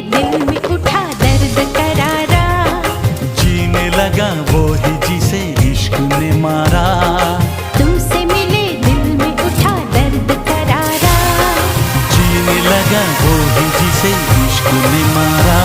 दिल में उठा दर्द करारा। जीने लगा वो ही जिसे इश्क ने मारा। तुमसे मिले दिल में उठा दर्द करारा। जीने लगा वो ही जिसे इश्क ने मारा।